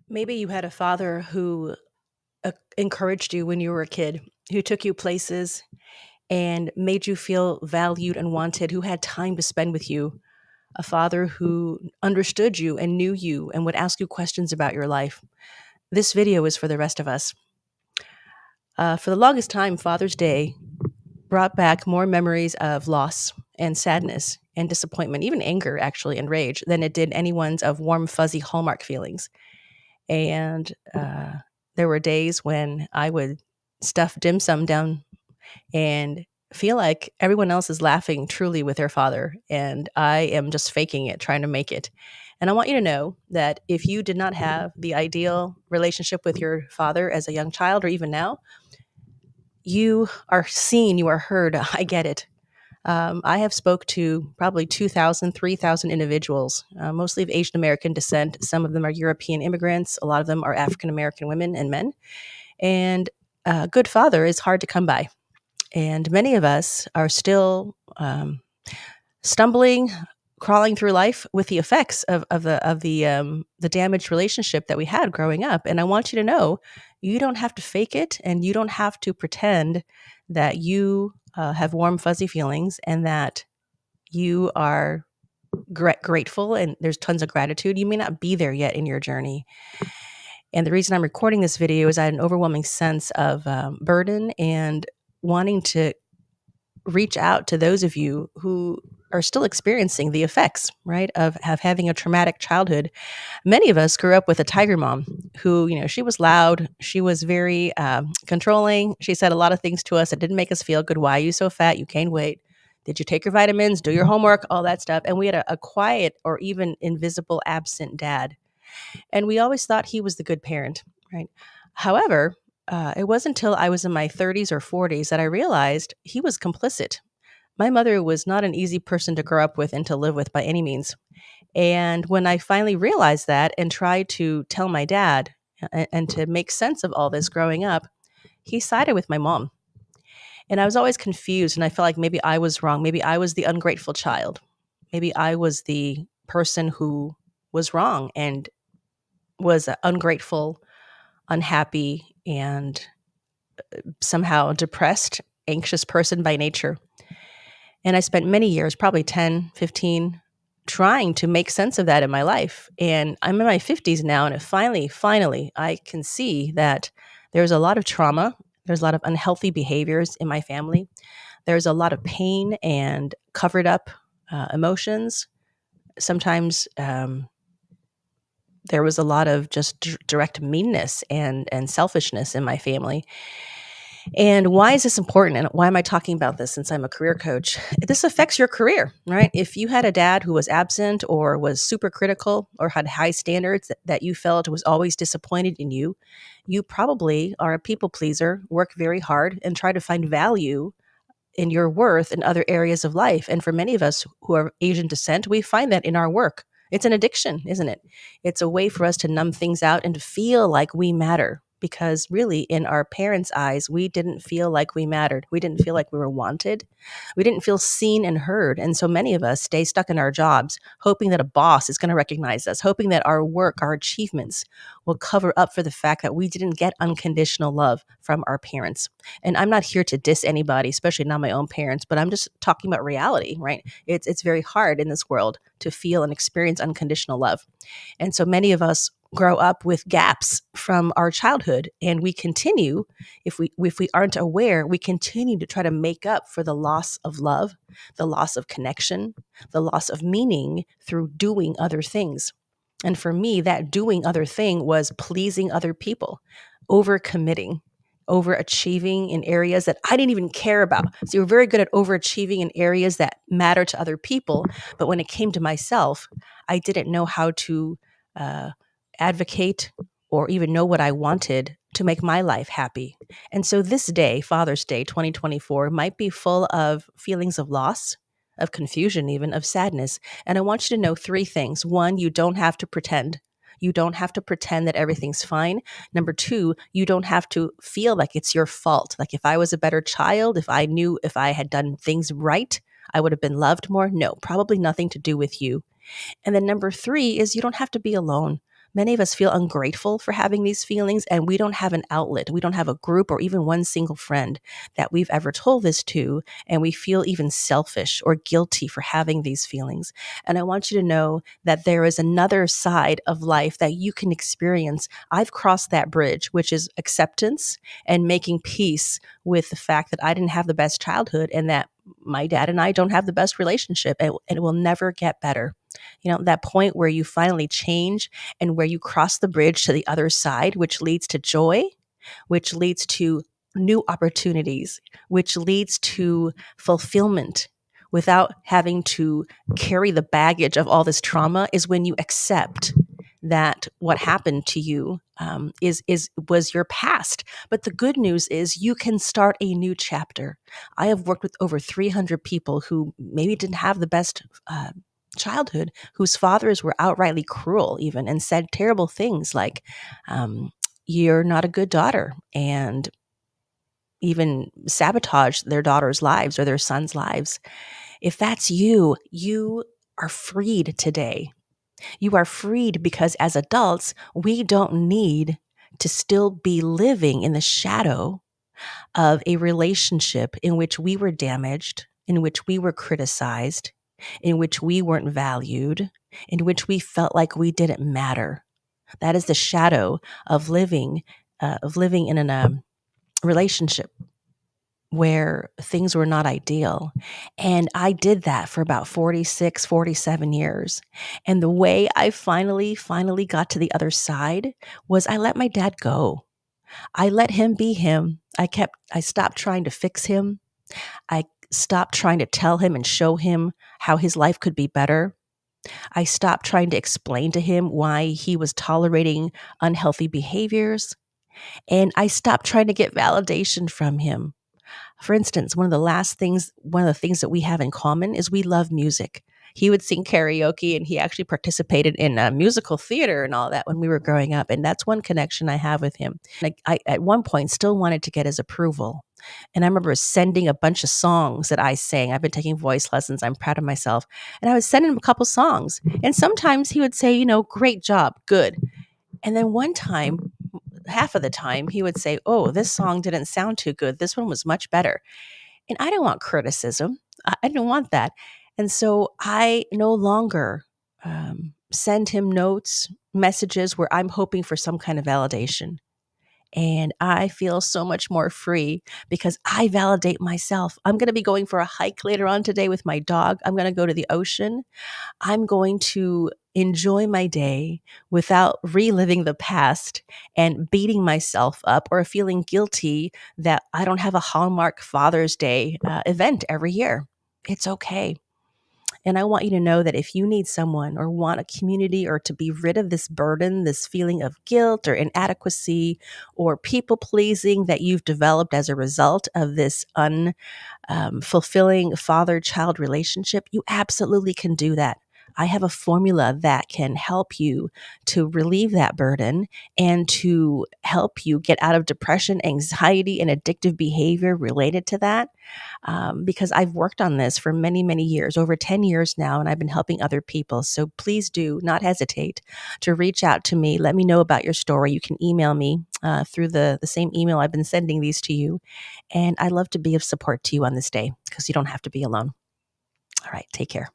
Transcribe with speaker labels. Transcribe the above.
Speaker 1: Maybe you had a father who encouraged you when you were a kid, who took you places and made you feel valued and wanted, who had time to spend with you, a father who understood you and knew you and would ask you questions about your life. This video is for the rest of us. For the longest time, Father's Day brought back more memories of loss and sadness and disappointment, even anger, actually, and rage, than it did anyone's of warm, fuzzy Hallmark feelings. And there were days when I would stuff dim sum down and feel like everyone else is laughing truly with their father, and I am just faking it, trying to make it. And I want you to know that if you did not have the ideal relationship with your father as a young child or even now, you are seen, you are heard. I get it. I have spoke to probably 2,000, 3,000 individuals, mostly of Asian American descent. Some of them are European immigrants. A lot of them are African American women and men. And a good father is hard to come by. And many of us are still stumbling, crawling through life with the effects of the damaged relationship that we had growing up. And I want you to know, you don't have to fake it, and you don't have to pretend that you have warm fuzzy feelings and that you are grateful and there's tons of gratitude. You may not be there yet in your journey. And the reason I'm recording this video is I had an overwhelming sense of burden and wanting to reach out to those of you who are still experiencing the effects, right, of having a traumatic childhood. Many of us grew up with a tiger mom who, she was loud. She was very controlling. She said a lot of things to us that didn't make us feel good. Why are you so fat? You can't wait. Did you take your vitamins? Do your homework? All that stuff. And we had a quiet or even invisible absent dad. And we always thought he was the good parent, right? However, it wasn't until I was in my 30s or 40s that I realized he was complicit. My mother was not an easy person to grow up with and to live with by any means. And when I finally realized that and tried to tell my dad and to make sense of all this growing up, he sided with my mom. And I was always confused, and I felt like maybe I was wrong. Maybe I was the ungrateful child. Maybe I was the person who was wrong and was ungrateful, unhappy, and somehow depressed, anxious person by nature. And I spent many years, probably 10, 15, trying to make sense of that in my life. And I'm in my 50s now, and it finally, I can see that there's a lot of trauma. There's a lot of unhealthy behaviors in my family. There's a lot of pain and covered up emotions. Sometimes there was a lot of just direct meanness and selfishness in my family. And why is this important? And why am I talking about this since I'm a career coach? This affects your career, right? If you had a dad who was absent or was super critical or had high standards that you felt was always disappointed in you, you probably are a people pleaser, work very hard, and try to find value in your worth in other areas of life. And for many of us who are Asian descent, we find that in our work. It's an addiction, isn't it? It's a way for us to numb things out and to feel like we matter. Because really, in our parents' eyes, we didn't feel like we mattered. We didn't feel like we were wanted. We didn't feel seen and heard. And so many of us stay stuck in our jobs, hoping that a boss is going to recognize us, hoping that our work, our achievements will cover up for the fact that we didn't get unconditional love from our parents. And I'm not here to diss anybody, especially not my own parents, but I'm just talking about reality, right? It's very hard in this world to feel and experience unconditional love. And so many of us grow up with gaps from our childhood, and we continue, if we aren't aware, we continue to try to make up for the loss of love, the loss of connection, the loss of meaning through doing other things. And for me, that doing other thing was pleasing other people, overcommitting, overachieving in areas that I didn't even care about. So you're very good at overachieving in areas that matter to other people. But when it came to myself, I didn't know how to uh, advocate or even know what I wanted to make my life happy. And so this day, Father's Day 2024, might be full of feelings of loss, of confusion, even of sadness. And I want you to know three things. One, you don't have to pretend. You don't have to pretend that everything's fine. Number two, you don't have to feel like it's your fault. Like if I was a better child, if I knew if I had done things right, I would have been loved more. No, probably nothing to do with you. And then number three is you don't have to be alone. Many of us feel ungrateful for having these feelings, and we don't have an outlet. We don't have a group or even one single friend that we've ever told this to, and we feel even selfish or guilty for having these feelings. And I want you to know that there is another side of life that you can experience. I've crossed that bridge, which is acceptance and making peace with the fact that I didn't have the best childhood and that my dad and I don't have the best relationship, and it will never get better. That point where you finally change and where you cross the bridge to the other side, which leads to joy, which leads to new opportunities, which leads to fulfillment without having to carry the baggage of all this trauma, is when you accept that what happened to you was your past. But the good news is you can start a new chapter. I have worked with over 300 people who maybe didn't have the best childhood, whose fathers were outrightly cruel, even, and said terrible things like, "You're not a good daughter," and even sabotage their daughters' lives or their sons' lives. If that's you, you are freed today. You are freed because as adults, we don't need to still be living in the shadow of a relationship in which we were damaged, in which we were criticized, in which we weren't valued, in which we felt like we didn't matter. That is the shadow of living in a relationship where things were not ideal. And I did that for about 46, 47 years. And the way I finally got to the other side was I let my dad go. I let him be him. I stopped trying to fix him. I stopped trying to tell him and show him how his life could be better. I stopped trying to explain to him why he was tolerating unhealthy behaviors. And I stopped trying to get validation from him. For instance, one of the things that we have in common is we love music. He would sing karaoke, and he actually participated in musical theater and all that when we were growing up. And that's one connection I have with him. I at one point still wanted to get his approval. And I remember sending a bunch of songs that I sang. I've been taking voice lessons. I'm proud of myself. And I was sending him a couple songs. And sometimes he would say, great job, good. And then one time, half of the time, he would say, "Oh, this song didn't sound too good. This one was much better." And I didn't want criticism. I didn't want that. And so I no longer send him notes, messages where I'm hoping for some kind of validation. And I feel so much more free because I validate myself. I'm going to be going for a hike later on today with my dog. I'm going to go to the ocean. I'm going to enjoy my day without reliving the past and beating myself up or feeling guilty that I don't have a Hallmark Father's Day event every year. It's okay. And I want you to know that if you need someone or want a community or to be rid of this burden, this feeling of guilt or inadequacy or people pleasing that you've developed as a result of this fulfilling father-child relationship, you absolutely can do that. I have a formula that can help you to relieve that burden and to help you get out of depression, anxiety, and addictive behavior related to that. Because I've worked on this for many, many years, over 10 years now, and I've been helping other people. So please do not hesitate to reach out to me. Let me know about your story. You can email me through the same email I've been sending these to you. And I love to be of support to you on this day because you don't have to be alone. All right, take care.